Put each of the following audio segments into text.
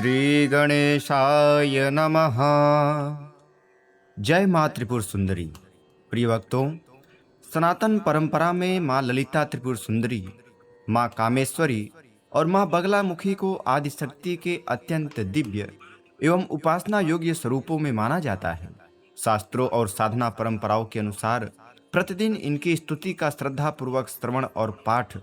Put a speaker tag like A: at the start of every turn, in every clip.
A: श्री गणेशाय नमः। जय माँ त्रिपुर सुंदरी। प्रिय भक्तों, सनातन परंपरा में माँ ललिता त्रिपुर सुंदरी, माँ कामेश्वरी और माँ बगलामुखी को आदि शक्ति के अत्यंत दिव्य एवं उपासना योग्य स्वरूपों में माना जाता है। शास्त्रों और साधना परंपराओं के अनुसार प्रतिदिन इनकी स्तुति का श्रद्धा पूर्वक श्रवण और पाठ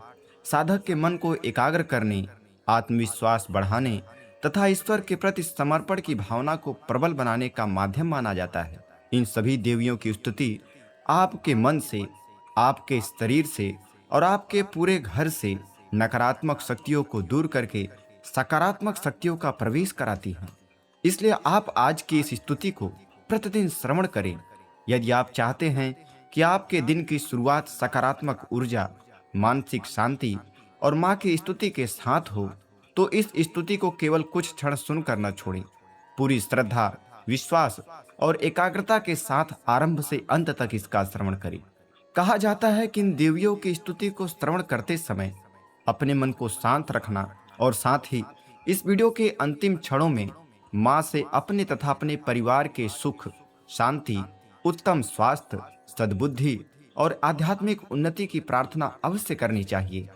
A: साधक के मन को एकाग्र करने, आत्मविश्वास बढ़ाने तथा ईश्वर के प्रति समर्पण की भावना को प्रबल बनाने का माध्यम माना जाता है। इन सभी देवियों की स्तुति आपके मन से, आपके शरीर से और आपके पूरे घर से नकारात्मक शक्तियों को दूर करके सकारात्मक शक्तियों का प्रवेश कराती है। इसलिए आप आज की इस स्तुति को प्रतिदिन श्रवण करें। यदि आप चाहते हैं कि आपके दिन की शुरुआत सकारात्मक ऊर्जा, मानसिक शांति और माँ की स्तुति के साथ हो, तो इस स्तुति को केवल कुछ क्षण सुनकर न छोड़ें। पूरी श्रद्धा, विश्वास और एकाग्रता के साथ आरंभ से अंत तक इसका श्रवण करें। कहा जाता है कि इन देवियों की स्तुति को श्रवण करते समय अपने मन को शांत रखना और साथ ही इस वीडियो के अंतिम क्षणों में माँ से अपने तथा अपने परिवार के सुख, शांति, उत्तम स्वास्थ्य, सद्बुद्धि और आध्यात्मिक उन्नति की प्रार्थना अवश्य करनी चाहिए।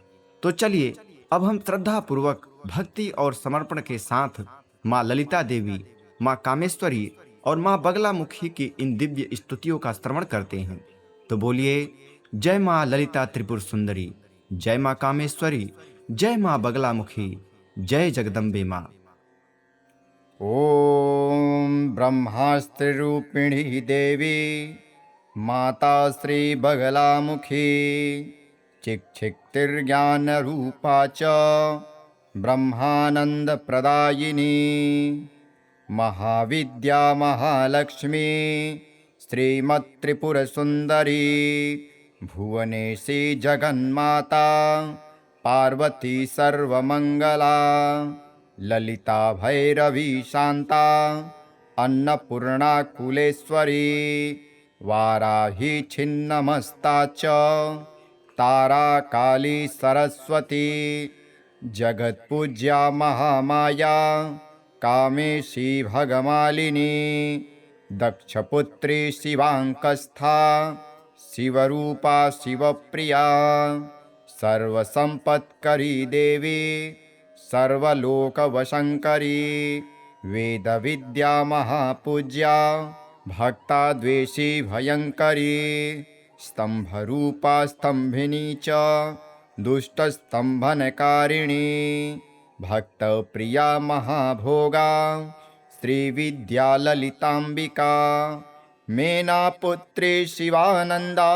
A: तो चलिए अब हम श्रद्धा पूर्वक, भक्ति और समर्पण के साथ माँ ललिता देवी, माँ कामेश्वरी और माँ बगलामुखी की इन दिव्य स्तुतियों का श्रवण करते हैं। तो बोलिए, जय माँ ललिता त्रिपुर सुंदरी, जय माँ कामेश्वरी, जय माँ बगलामुखी, जय जगदम्बे माँ।
B: ओम ब्रह्मास्त्र रूपिणी देवी माता श्री बगलामुखी चिक्षिक्तिर्ज्ञान रूपा च ब्रह्मानंद प्रदायिनी महाविद्या महालक्ष्मी श्रीमत्त्रिपुर सुंदरी भुवनेशी जगन्माता पार्वती सर्वमंगला ललिता भैरवी शांता अन्नपूर्णा कुलेश्वरी वाराही छिन्नमस्ता च तारा काली सरस्वती जगत्पूज्या महामाया कामेशी भगमालिनी दक्षपुत्री शिवांकस्था शिवरूपा शिवप्रिया सर्वसंपत्करी देवी सर्वलोकवशंकरी वेदविद्या महापूज्या भक्ताद्वेषी भयंकरी स्तंभरूपा स्तंभिनी च दुष्टस्तंभनकारिणी भक्तप्रिया महाभोगा श्रीविद्या ललितांबिका मेनापुत्री शिवानंदा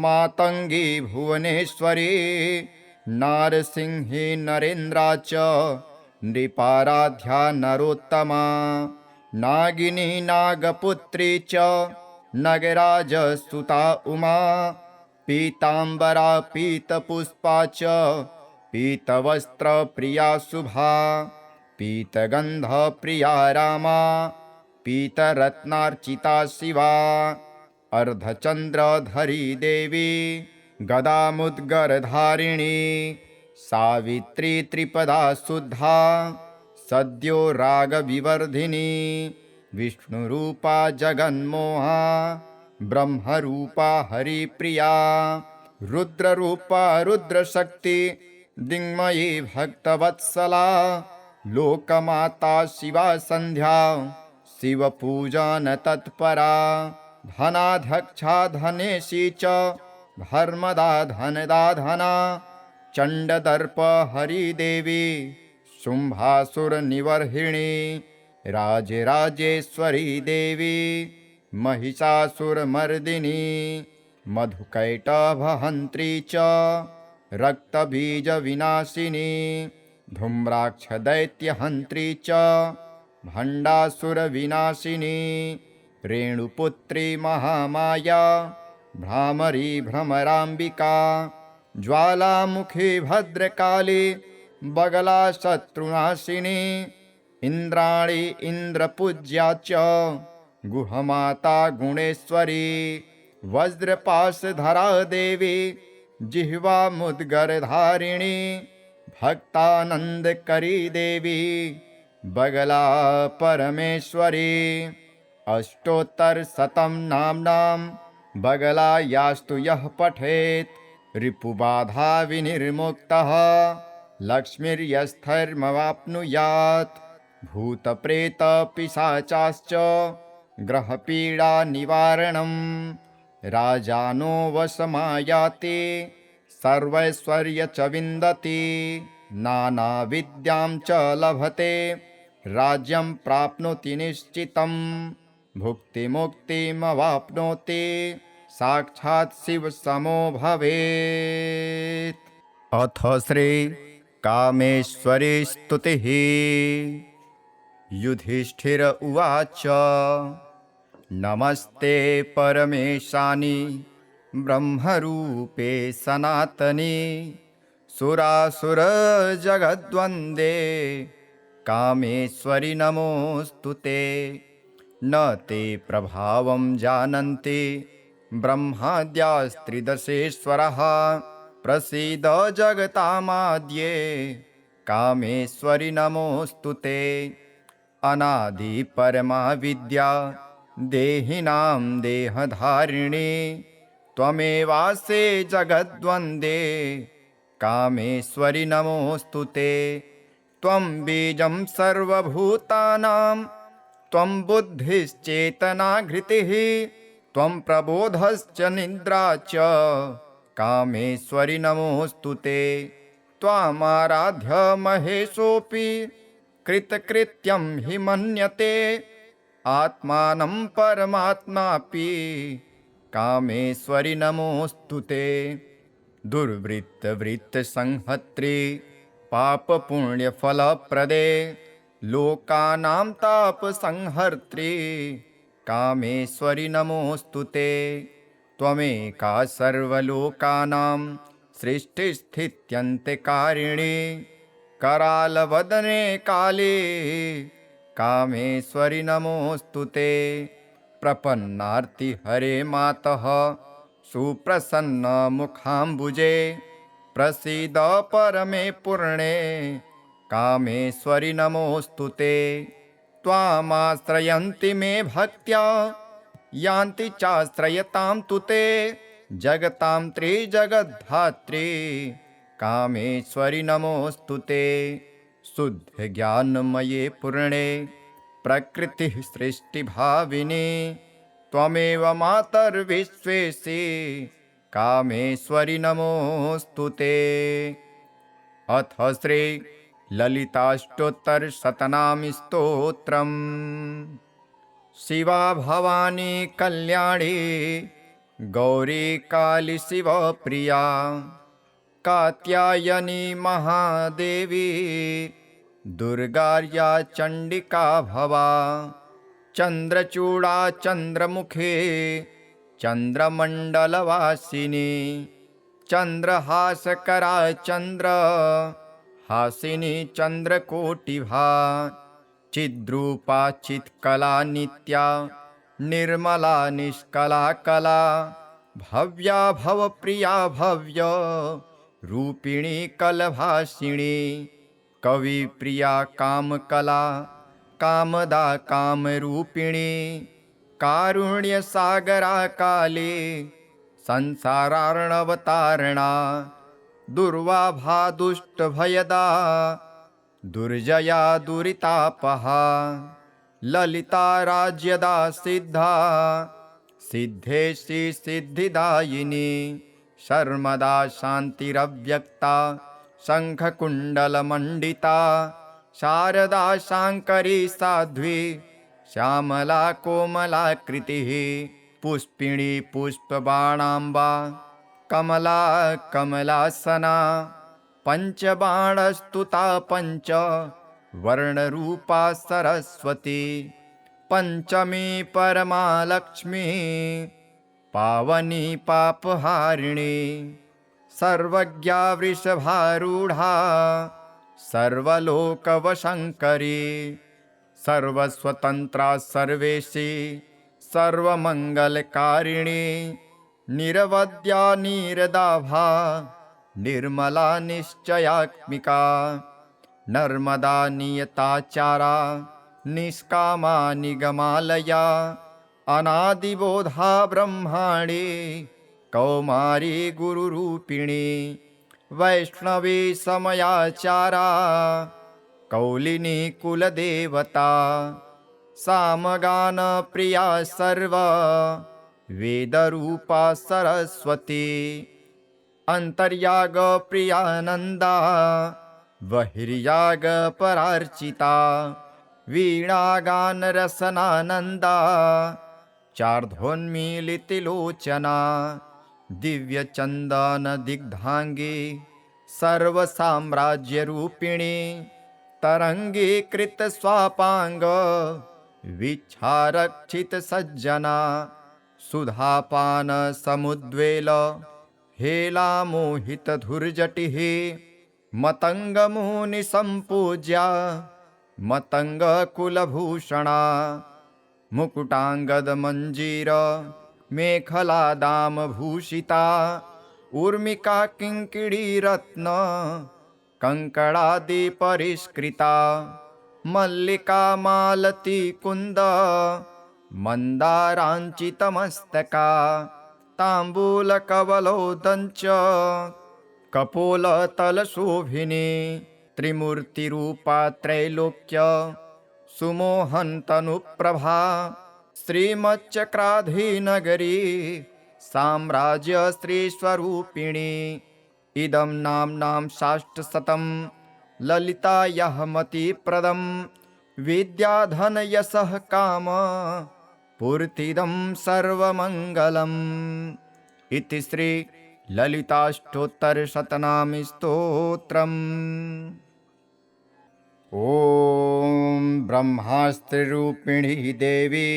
B: मातंगी भुवनेश्वरी नारसिंही नरेन्द्रा च नृपाराध्या नरोत्तमा नागिनी नागपुत्री च नगराजसुता उमा पीतांबरा पीतपुष्पा च पीतवस्त्रप्रिया शुभा पीतगंधप्रिया रामा पीतरत्नार्चिता शिवा अर्धचंद्रधरी देवी गदामुद्गरधारिणी सावित्री त्रिपदा शुद्धा सद्यो रागविवर्धिनी विष्णुरूपा जगन्मोहा ब्रह्मरूपा हरिप्रिया रुद्ररूपा रुद्रशक्ति दिङ्मयी भक्तवत्सला लोकमाता शिवा संध्या शिवपूजन तत्परा धनाध्यक्षा धनेशी च धर्मदा धनदा धना चंडदर्प हरिदेवी शुंभासुर निवर्हिणी राजराजेश्वरी देवी महिषासुरमर्दिनी मधुकैटभहन्त्री च रक्तबीजविनाशिनी धूम्राक्षदैत्यहन्त्री च भण्डासुरविनाशिनी रेणुपुत्री महामाया भ्रामरी भ्रमराम्बिका ज्वालामुखी भद्रकाली बगला शत्रुनाशिनी इंद्राणी इंद्रपूज्या च गुहमाता गुणेश्वरी वज्रपाशधरा देवी जिह्वा मुद्गरधारिणी भक्तानंदकरी देवी बगला परमेश्वरी अष्टोत्तरशतं नाम्नां बगलायास्तु यः पठेत् रिपुबाधा विनिर्मुक्तः लक्ष्मीर्यस्थैर्मवाप्नुयात् भूतप्रेतपिशाचाश्च ग्रहपीडानिवारणम् राजानो वशमायाति सर्वैश्वर्य च विन्दति नानाविद्यां च लभते राज्यं प्राप्नोति निश्चितं भुक्तिमुक्तिमवाप्नोति साक्षात् शिवसमो भवेत्। अथ श्री कामेश्वरी स्तुतिः। युधिष्ठिर उवाच नमस्ते परमेशानि ब्रह्मरूपे सनातनी सुरासुरजगद्वन्दे कामेश्वरि नमोऽस्तुते। न ते प्रभावं जानन्ति ब्रह्माद्यास्त्रिदशेश्वरः प्रसीद जगतामाद्ये कामेश्वरि नमोऽस्तुते। अनादि परमा विद्या देहिनां देहधारिणी त्वमेवासे जगद्वन्दे कामेश्वरि नमोऽस्तुते। त्वं बीजं सर्वभूतानां त्वं बुद्धिश्चेतनाघृतिः त्वं प्रबोधश्च निद्रा च कामेश्वरि नमोऽस्तुते। त्वामाराध्य महेशोऽपि कृतकृत्यं हि मन्यते आत्मानं परमात्मापि कामेश्वरि नमोऽस्तुते। दुर्वृत्तवृत्तसंहर्त्री पापपुण्यफलप्रदे लोकानां तापसंहर्त्री कामेश्वरि नमोऽस्तुते। त्वमेका सर्वलोकानां सृष्टिस्थित्यन्त्यकारिणी करालवदने काले कामेश्वरि नमोऽस्तुते। प्रपन्नार्तिहरे मातः सुप्रसन्नमुखाम्बुजे प्रसीद परमे पूर्णे कामेश्वरि नमोऽस्तुते। त्वामाश्रयन्ति मे भक्त्या यान्ति चाश्रयतां तु ते जगतां त्रिजगद्धात्री कामेश्वरि नमोऽस्तुते। शुद्धज्ञानमये पूर्णे प्रकृतिः सृष्टिभाविनी त्वमेव मातर्विश्वेशी कामेश्वरि नमोऽस्तुते। अथ श्री ललिताष्टोत्तरशतनाम स्तोत्रम्। शिवा भवानी कल्याणी गौरी काली शिवप्रिया कात्यायनी महादेवी दुर्गार्या चण्डिका भवा। चन्द्रचूडा चन्द्रमुखे चन्द्रमण्डलवासिनी चन्द्रहासकरा चन्द्रहासिनी चन्द्रकोटिभा। चिद्रूपा चित्कला नित्या निर्मला निष्कला कला भव्या भवप्रिया भव्य रूपिणी कलभासिनी कविप्रिया कामकला कामदा कामरूपिणी कारुण्यसागरा काली संसारार्णवतारणा दुर्वाभा दुष्टभयदा दुर्जया दुरितापहा ललिता राज्यदा सिद्धा सिद्धेशी सिद्धिदायिनी शर्मदा शान्तिरव्यक्ता शङ्खकुण्डलमण्डिता शारदा शाङ्करी साध्वी श्यामला कोमलाकृतिः पुष्पिणी पुष्पबाणाम्बा कमला कमलासना पञ्चबाणस्तुता पञ्च वर्णरूपा सरस्वती पञ्चमी परमा लक्ष्मी पावनी पापहारिणी सर्वज्ञा वृषभारूढा सर्वलोकवशङ्करी सर्वस्वतन्त्रा सर्वेशी सर्वमङ्गलकारिणी निरवद्या निरदाभा निर्मला निश्चयात्मिका नर्मदा नियताचारा निष्कामा निगमालया अनादिबोधा ब्रह्माणे कौमारी गुरुरूपिणी वैष्णवी समयाचारा कौलिनी कुलदेवता सामगान प्रिया सर्व वेदरूपा सरस्वती अंतर्याग प्रियानंदा बहिर्याग परार्चिता वीणागान रसनानंदा चार्धोन्मीलितिलोचना दिव्यचंदन दिग्धांगी सर्वसाम्राज्यरूपिणी तरंगीकृत स्वापांग विच्छारक्षित सज्जना सुधापान समुद्वेल हेला मोहित धुर्जटिः मतंग मुनि संपूज्या मतंग कुलभूषणा मुकुटांगद मंजीर मेखला दाम भूषिता ऊर्मिका किंकिणी रत्न कंकणादि परिष्कृता मल्लिका मालती कुंद मंदारांचितमस्तका तांबूल कवलोदंच कपोलतलशोभिनी त्रिमूर्तिरूपा त्रैलोक्य सुमोहन्तनुप्रभा श्रीमच्चक्राधीनगरी साम्राज्य श्रीस्वरूपिणी इदं नाम्नां साष्टशतं ललितायाः मतिप्रदं विद्याधनयशः काम पूर्तिदं सर्वमङ्गलम् इति श्री ललिताष्टोत्तरशतनाम स्तोत्रम्। ॐ ब्रह्मास्त्रिरूपिणी देवी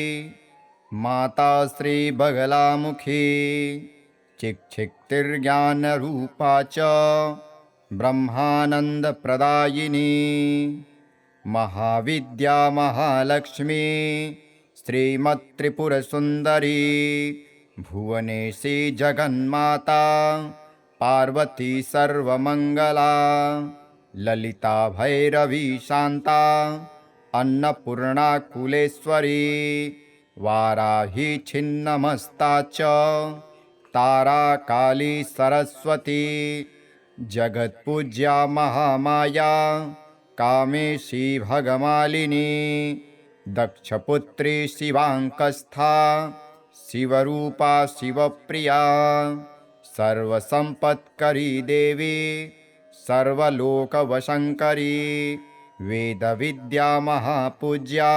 B: माता श्री बगलामुखी चिक्षिक्तिर्ज्ञानरूपा च ब्रह्मानन्दप्रदायिनी महाविद्या महालक्ष्मी श्रीमत्त्रिपुरसुन्दरी भुवनेशी जगन्माता पार्वती सर्वमङ्गला ललिता भैरवी शान्ता अन्नपूर्णा कुलेश्वरी वाराही छिन्नमस्ता च तारा काली सरस्वती जगत्पूज्या महामाया कामेशी भगमालिनी दक्षपुत्री शिवाङ्कस्था शिवरूपा शिवप्रिया सर्वसम्पत्करी देवी सर्वलोकवशङ्करी वेदविद्या महापूज्या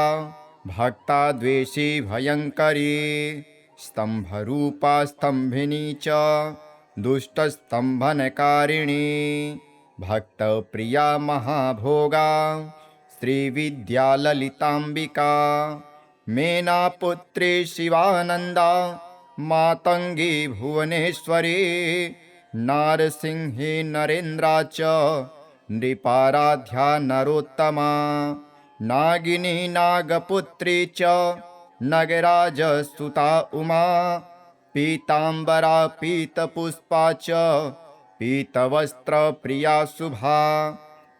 B: भक्ताद्वेषी भयङ्करी स्तम्भरूपा स्तम्भिनी च दुष्टस्तम्भनकारिणी भक्तप्रिया महाभोगा श्रीविद्या ललिताम्बिका मेनापुत्री शिवानन्दा मातङ्गी भुवनेश्वरी नारसिंही नरेन्द्रा च नृपाराध्या नरोत्तमा नागिनी नागपुत्री च नगराजसुता उमा पीताम्बरा पीतपुष्पा च पीतवस्त्रप्रिया शुभा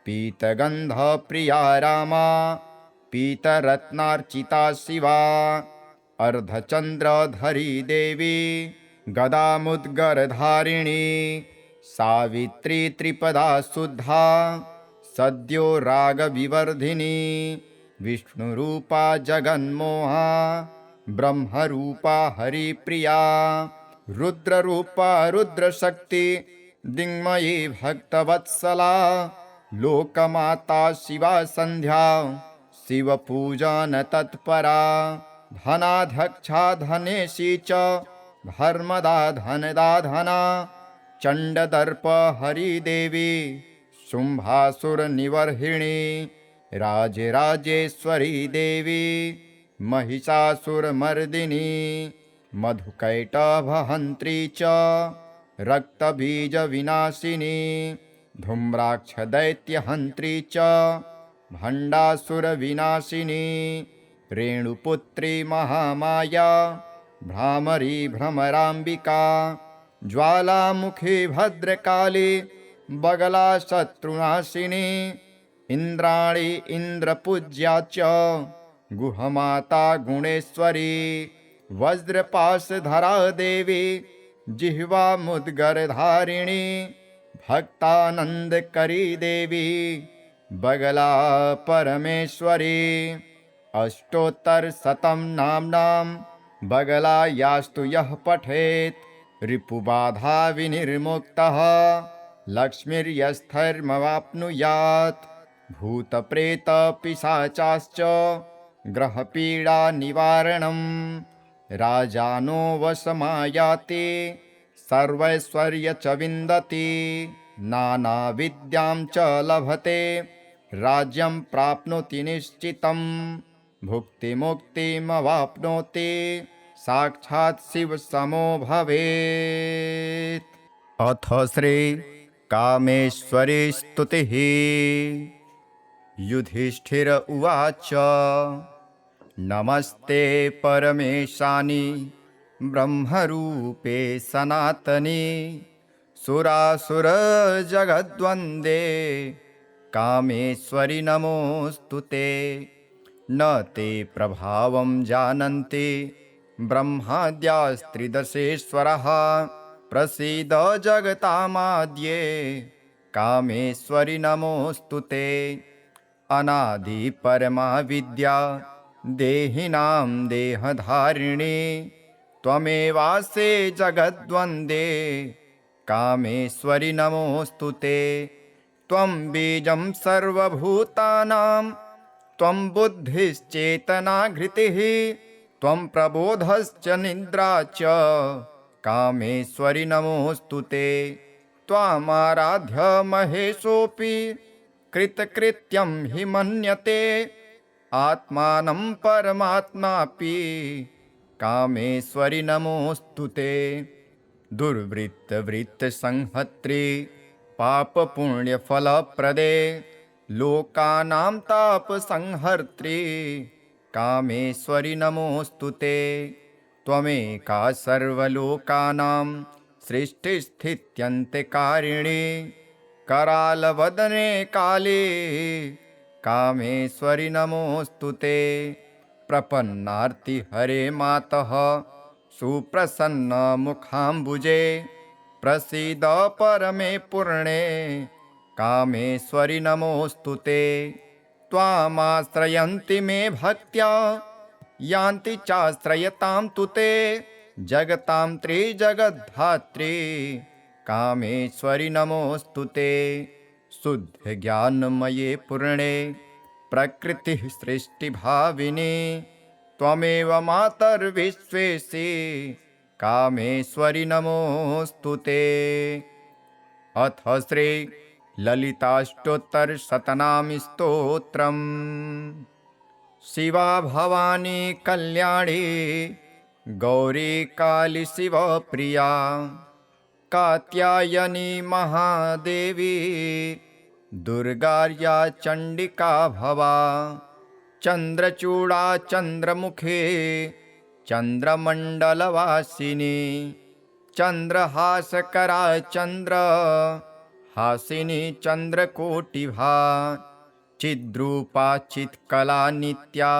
B: पीतगन्धप्रिया रामा पीतरत्नार्चिता शिवा अर्धचन्द्रधरी देवी गदामुद्गरधारिणी सावित्री त्रिपदा शुद्धा सद्यो रागविवर्धिनी विष्णुरूपा जगन्मोहा ब्रह्मरूपा हरिप्रिया रुद्ररूपा रुद्रशक्ति दिङ्मयी भक्तवत्सला लोकमाता शिवा सन्ध्या शिवपूजन तत्परा धनाध्यक्षा धनेशी च धर्मदा धनदा धना चण्डदर्प हरिदेवी शुम्भासुरनिवर्हिणी राजराजेश्वरी देवी महिषासुरमर्दिनी मधुकैटभहन्त्री च रक्तबीजविनाशिनी धूम्राक्षदैत्यहन्त्री च भण्डासुरविनाशिनी रेणुपुत्री महामाया भ्रामरी भ्रमराम्बिका ज्वालामुखी भद्रकाली बगला शत्रुनाशिनी इन्द्राणी इन्द्रपूज्या च गुहमाता गुणेश्वरी वज्रपाशधरा देवी जिह्वा मुद्गरधारिणी भक्तानन्दकरी देवी बगला परमेश्वरी अष्टोत्तरशतं नाम्नां बगलायास्तु यः पठेत् रिपुबाधा विनिर्मुक्तः लक्ष्मीर्यस्थैर्मवाप्नुयात् भूतप्रेतपिशाचाश्च ग्रहपीडा निवारणम् राजानो वशमायाति सर्वैश्वर्य च विन्दति नानाविद्यां च लभते राज्यं प्राप्नोति निश्चितम् भुक्तिमुक्तिमवाप्नोति साक्षात् शिवसमो भवेत्।
A: अथ श्री कामेश्वरी स्तुतिः। युधिष्ठिर उवाच नमस्ते परमेशानि ब्रह्मरूपे सनातनी सुरासुरजगद्वन्दे कामेश्वरि नमोऽस्तुते। न ते प्रभावं जानन्ति ब्रह्माद्यास्त्रिदशेश्वरः प्रसीद जगतामाद्ये कामेश्वरि नमोऽस्तुते। अनादि परमा विद्या देहिनां देहधारिणी त्वमेवासे जगद्वन्दे कामेश्वरि नमोऽस्तुते। त्वं बीजं सर्वभूतानां त्वं बुद्धिश्चेतनाघृतिः त्वं प्रबोधश्च निद्रा च कामेश्वरि नमोऽस्तुते। त्वामाराध्य महेशोऽपि कृतकृत्यं हि मन्यते आत्मानं परमात्मापि कामेश्वरि नमोऽस्तुते। दुर्वृत्तवृत्तसंहर्त्री पापपुण्यफलप्रदे लोकानां तापसंहर्त्री कामेश्वरि नमोऽस्तुते। त्वमेका सर्वलोकानां सृष्टिस्थित्यन्त्यकारिणी करालवदने काले कामेश्वरि नमोऽस्तुते। प्रपन्नार्तिहरे मातः सुप्रसन्नमुखाम्बुजे प्रसीद परमे पूर्णे कामेश्वरि नमोऽस्तुते। त्वामाश्रयन्ति मे भक्त्या यान्ति चाश्रयतां तु ते जगतां त्रिजगद्धात्री कामेश्वरि नमोऽस्तुते। शुद्धज्ञानमये पूर्णे प्रकृतिः सृष्टिभाविनी त्वमेव मातर्विश्वेशि कामेश्वरि नमोऽस्तुते। अथ श्री ललिताष्टोत्तरशतनाम स्तोत्रम्। शिवा भवानी कल्याणी गौरी काली शिवप्रिया कात्यायनी महादेवी दुर्गार्या चण्डिका भवा। चन्द्रचूडा चन्द्रमुखे चन्द्रमण्डलवासिनी चन्द्रहासकरा चन्द्रहासिनी चन्द्रकोटिभा। चिद्रूपा चित्कला नित्या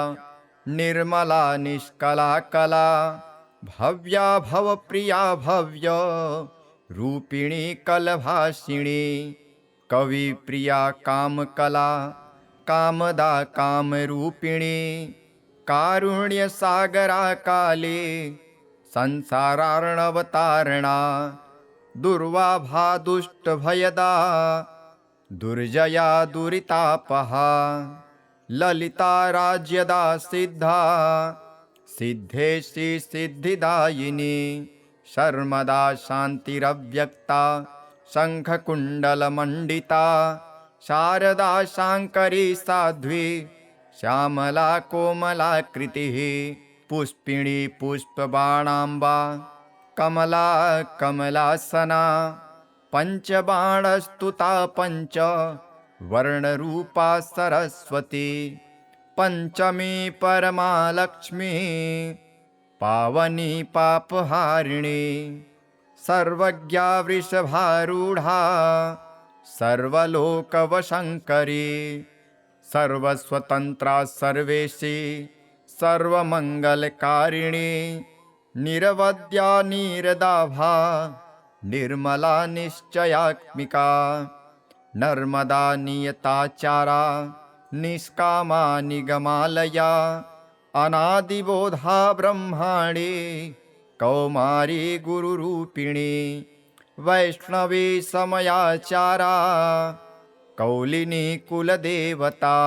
A: निर्मला निष्कला कला भव्या भवप्रिया भव्य रूपिणी कलभासिनी कविप्रिया कामकला कामदा कामरूपिणी कारुण्यसागरा काली संसारार्णवतारणा दुर्वाभा दुष्टभयदा दुर्जया दुरितापहा ललिता राज्यदा सिद्धा सिद्धेशी सिद्धिदायिनी शर्मदा शान्तिरव्यक्ता शङ्खकुण्डलमण्डिता शारदा शाङ्करी साध्वी श्यामला कोमलाकृतिः पुष्पिणी पुष्पबाणाम्बा कमला कमलासना पञ्चबाणस्तुता पञ्च वर्णरूपा सरस्वती पञ्चमी परमा लक्ष्मी पावनी पापहारिणी सर्वज्ञा वृषभारूढा सर्वलोकवशङ्करी
B: सर्वस्वतन्त्रा सर्वेशी सर्वमङ्गलकारिणी निरवद्या निरदाभा निर्मला निश्चयात्मिका नर्मदा नियताचारा निष्कामा निगमालया अनादिबोधा ब्रह्माणि कौमारी गुरुरूपिणी वैष्णवी समयाचारा कौलिनी कुलदेवता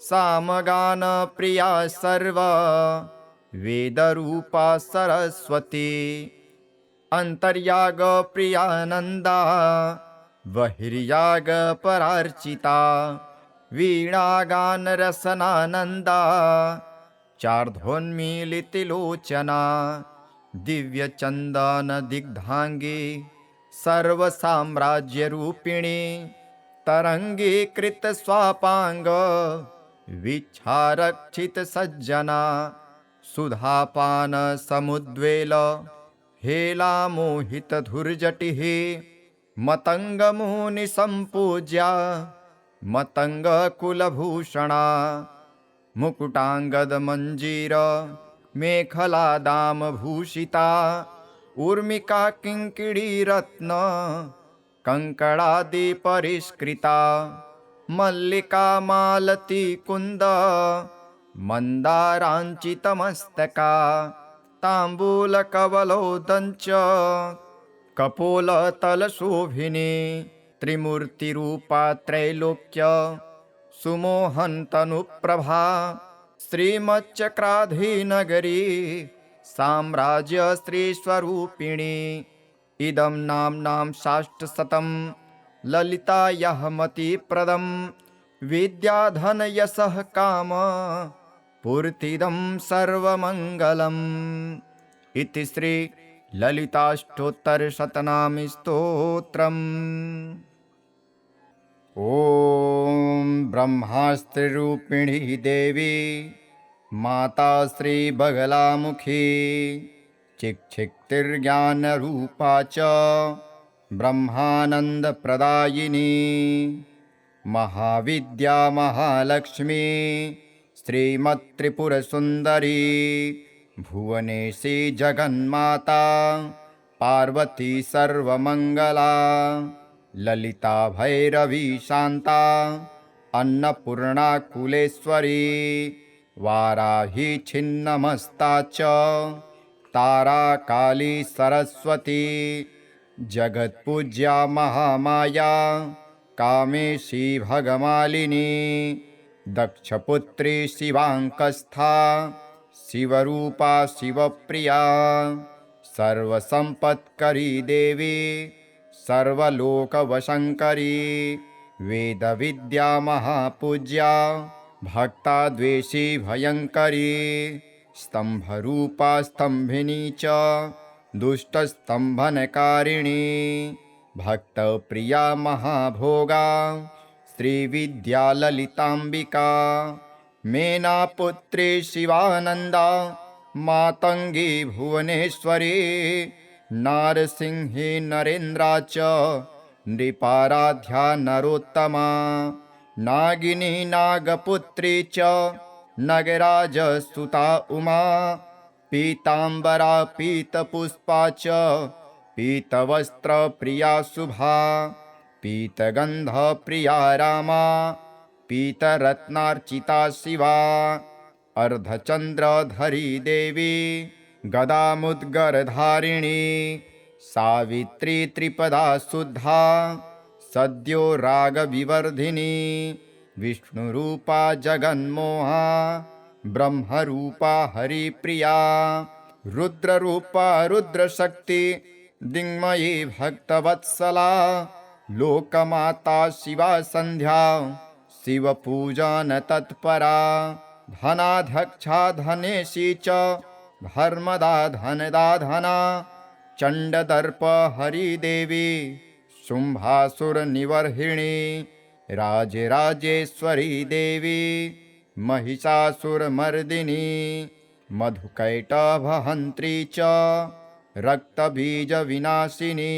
B: सामगान प्रिया सर्व वेदरूपा सरस्वती अंतर्याग प्रियानंदा बहिर्याग परार्चिता वीणागान रसनानंदा चार्धोन्मीलितिलोचना दिव्यचंदन दिग्धांगी सर्वसाम्राज्यरूपिणी तरंगीकृत स्वापांग विच्छारक्षित सज्जना सुधापान समुद्वेल हेला मोहित धुर्जटिः मतंग मुनि संपूज्या मतंग कुलभूषणा मुकुटांगद मंजीर मेखला दाम भूषिता ऊर्मिका किंकिणी रत्न कंकणादि परिष्कृता मल्लिका मालती कुंद मंदारांचितमस्तका तांबूल कवलोदंच कपोलतलशोभिनी त्रिमूर्तिरूपा त्रैलोक्य सुमोहन्तनुप्रभा श्रीमच्चक्राधीनगरी साम्राज्य श्रीस्वरूपिणी इदं नाम्नां साष्टशतं ललितायाः मतिप्रदं विद्याधनयशः काम पूर्तिदं सर्वमङ्गलम् इति श्री ललिताष्टोत्तरशतनाम स्तोत्रम्। ॐ ब्रह्मास्त्रिरूपिणी देवी माता श्री बगलामुखी चिक्षिक्तिर्ज्ञानरूपा च ब्रह्मानन्दप्रदायिनी महाविद्या महालक्ष्मी श्रीमत्त्रिपुरसुन्दरी भुवनेशी जगन्माता पार्वती सर्वमङ्गला ललिता भैरवी शान्ता अन्नपूर्णा कुलेश्वरी वाराही छिन्नमस्ता च तारा काली सरस्वती जगत्पूज्या महामाया कामेशी भगमालिनी दक्षपुत्री शिवांकस्था शिवरूपा शिवप्रिया सर्वसंपत्करी देवी सर्वलोकवशंकरी वेदविद्या महापूज्या भक्ताद्वेषी भयंकरी स्तंभरूपा स्तंभिनी च दुष्टस्तंभनकारिणी भक्तप्रिया महाभोगा श्रीविद्या ललितांबिका मेनापुत्री शिवानंदा मातंगी भुवनेश्वरी नारसिंही नरेन्द्रा च नृपाराध्या नरोत्तमा नागिनी नागपुत्री च नगराजसुता उमा पीतांबरा पीतपुष्पा च पीतवस्त्रप्रिया शुभा पीतगन्धप्रिया रामा पीतरत्नार्चिता शिवा अर्धचंद्रधरी देवी गदामुद्गरधारिणी सावित्री त्रिपदा शुद्धा सद्यो रागविवर्धिनी विष्णुरूपा जगन्मोहा ब्रह्मरूपा हरिप्रिया रुद्ररूपा रुद्रशक्ति दिङ्मयी भक्तवत्सला लोकमाता शिवा संध्या शिवपूजन तत्परा धनाध्यक्षा धनेशी च धर्मदा धनदा धना चंडदर्प हरिदेवी शुंभासुरनिवर्हिणी राजराजेश्वरी देवी महिषासुरमर्दिनी मधुकैटभहन्त्री च रक्तबीजविनाशिनी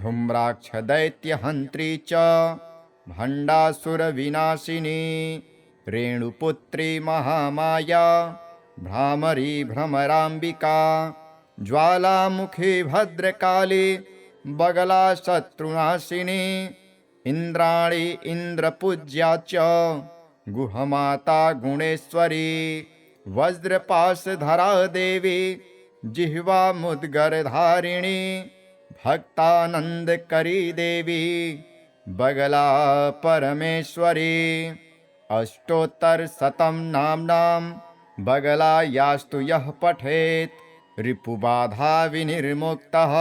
B: धूम्राक्षदैत्यहन्त्री च भण्डासुरविनाशिनी रेणुपुत्री महामाया भ्रामरी भ्रमराम्बिका ज्वालामुखी भद्रकाली बगला शत्रुनाशिनी इंद्राणी इंद्रपूज्या च गुहमाता गुणेश्वरी वज्रपाशधरा देवी जिह्वा मुद्गरधारिणी भक्तानंदकरी देवी बगला परमेश्वरी अष्टोत्तरशतं नाम्नां बगलायास्तु यः पठेत् रिपुबाधा विनिर्मुक्तः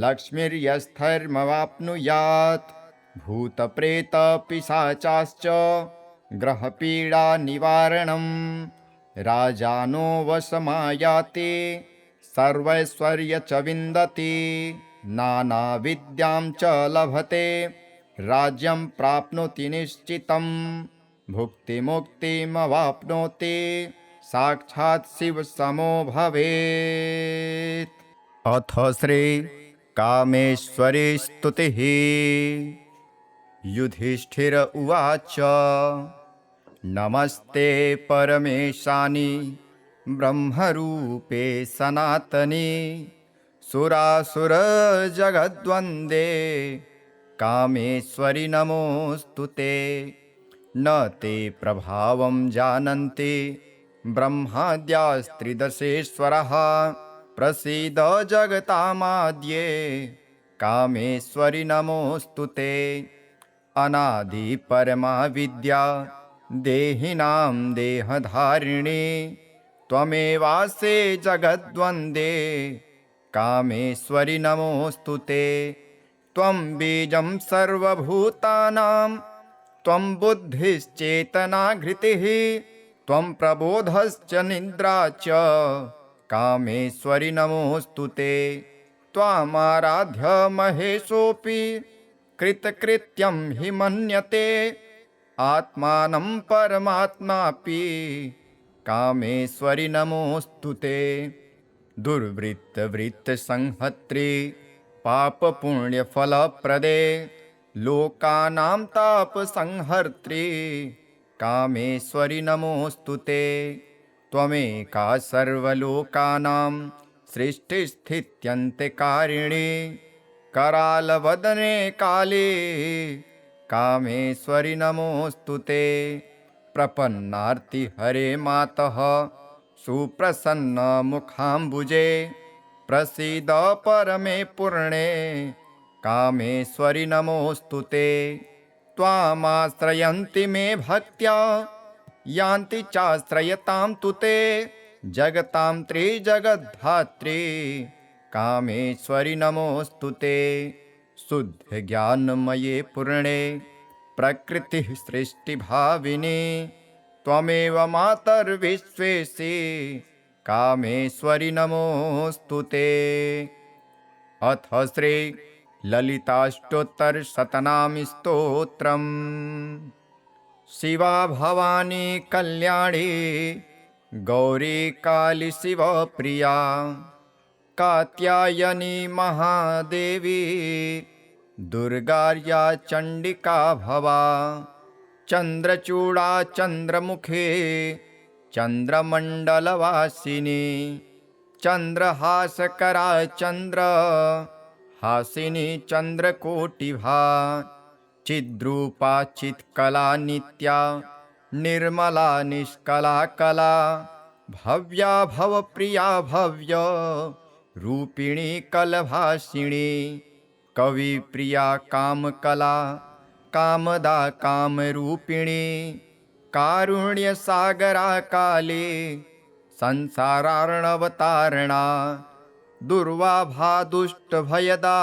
B: लक्ष्मीर्यस्थैर्मवाप्नुयात् भूतप्रेतपिशाचाश्च ग्रहपीडा निवारणं राजानो वशमायाति सर्वैश्वर्य च विन्दति नानाविद्यां च लभते राज्यं प्राप्नोति निश्चितं भुक्तिमुक्तिमवाप्नोति साक्षात् शिवसमो भवेत्।
A: अथ श्री कामेश्वरी स्तुतिः। युधिष्ठिर उवाच नमस्ते परमेशानि ब्रह्मरूपे सनातनी सुरासुरजगद्वन्दे कामेश्वरि नमोऽस्तुते। न ते प्रभावं जानन्ति ब्रह्माद्यास्त्रिदशेश्वरः प्रसीद जगतामाद्ये कामेश्वरि नमोऽस्तुते। अनादि परमा विद्या देहिनां देहधारिणी त्वमेवासे जगद्वन्दे कामेश्वरि नमोऽस्तुते। त्वं बीजं सर्वभूतानां त्वं बुद्धिश्चेतनाघृतिः त्वं प्रबोधश्च निद्रा च कामेश्वरि नमोऽस्तुते। त्वामाराध्य महेशोऽपि कृतकृत्यं हि मन्यते आत्मानं परमात्मापि कामेश्वरि नमोऽस्तुते। दुर्वृत्तवृत्तसंहर्त्री पापपुण्यफलप्रदे लोकानां तापसंहर्त्री कामेश्वरि नमोऽस्तुते। त्वमेका सर्वलोकानां सृष्टिस्थित्यन्त्यकारिणी करालवदने काले कामेश्वरि नमोऽस्तुते। प्रपन्नार्तिहरे मातः सुप्रसन्नमुखाम्बुजे प्रसीद परमे पूर्णे कामेश्वरि नमोऽस्तुते। त्वामाश्रयन्ति मे भक्त्या यान्ति चाश्रयतां तु ते जगतां त्रिजगद्धात्री कामेश्वरि नमोऽस्तुते। शुद्धज्ञानमये पूर्णे प्रकृतिः सृष्टिभाविनी त्वमेव मातर्विश्वेशि कामेश्वरि नमोऽस्तुते। अथ श्री ललिताष्टोत्तरशतनाम स्तोत्रम्। शिवा भवानी कल्याणी गौरी काली शिवप्रिया कात्यायनी महादेवी दुर्गार्या चण्डिका भवा। चन्द्रचूडा चन्द्रमुखे चन्द्रमण्डलवासिनी चन्द्रहासकरा चन्द्रहासिनी चन्द्रकोटिभा चिद्रूपा चित्कला नित्या निर्मला निष्कला कला भव्या भवप्रिया भव्य रूपिणी कलभासिनी कविप्रिया कामकला कामदा कामरूपिणी कारुण्यसागरा काली संसारार्णवतारणा दुर्वाभा दुष्टभयदा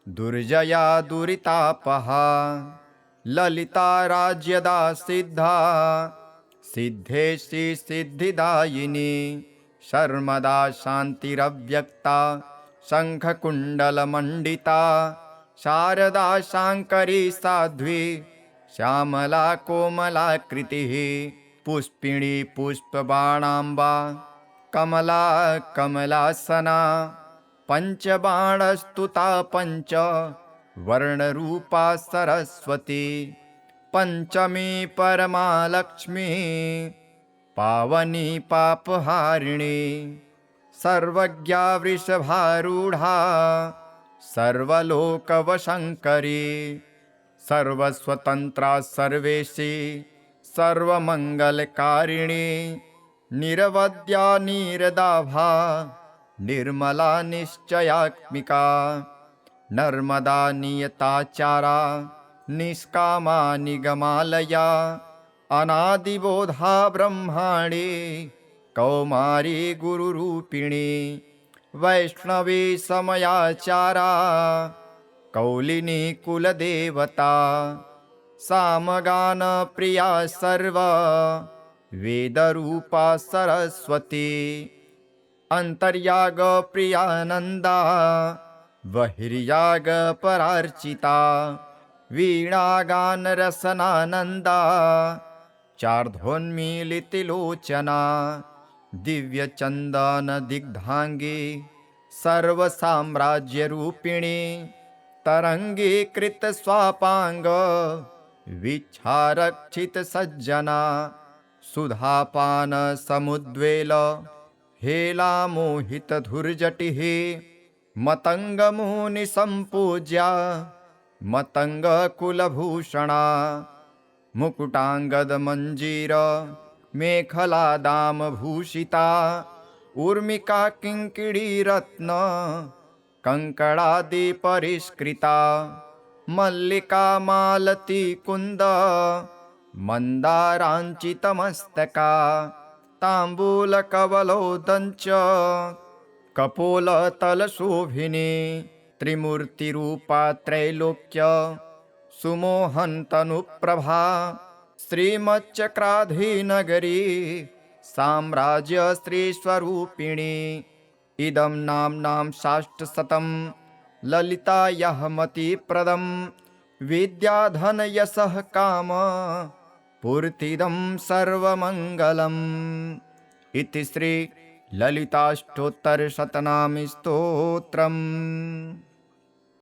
A: दुर्जया दुरितापहा ललिता राज्यदा सिद्धा सिद्धेशी सिद्धिदायिनी शर्मदा शान्तिरव्यक्ता शङ्खकुण्डलमण्डिता शारदा शाङ्करी साध्वी श्यामला कोमलाकृतिः पुष्पिणी पुष्पबाणाम्बा कमला कमलासना पञ्चबाणस्तुता पञ्च
B: वर्णरूपा सरस्वती पंचमी परमा लक्ष्मी पावनी पापहारिणी सर्वज्ञा वृषभारूढ़ा सर्वलोकवशंकरी सर्वस्वतंत्रा सर्वेशी सर्वमंगलकारिणी निरवद्या निरदाभा निर्मला निश्चयात्मिका नर्मदा नियताचारा निष्कामा निगमालया अनादिबोधा ब्रह्माणी कौमारी गुरुरूपिणी वैष्णवी समयाचारा कौलिनी कुलदेवता सामगान प्रिया सर्व वेदरूपा सरस्वती अंतर्याग प्रियानंदा बहिर्याग परार्चिता वीणागान रसनानंदा चार्धोन्मीलितिलोचना दिव्यचंदन दिग्धांगी सर्वसाम्राज्यरूपिणी तरंगीकृत स्वापांग विच्छारक्षित सज्जना सुधापान समुद्वेल हेला मोहित धुर्जटिः मतंग मुनि संपूज्या मतंग कुलभूषणा मुकुटांगद मंजीर मेखला दाम भूषिता ऊर्मिका किंकिणी रत्न कंकणादि परिष्कृता मल्लिका मालती कुंद मंदारांचितमस्तका तांबूल कवलोदंच कपोलतलशोभिनी त्रिमूर्तिरूपा त्रैलोक्य सुमोहन्तनुप्रभा श्रीमच्चक्राधीनगरी साम्राज्य श्रीस्वरूपिणी इदं नाम्नां साष्टशतं ललितायाः मतिप्रदं विद्याधनयशः काम पूर्तिदं सर्वमङ्गलम् इति श्री ललिताष्टोत्तरशतनाम स्तोत्रम्।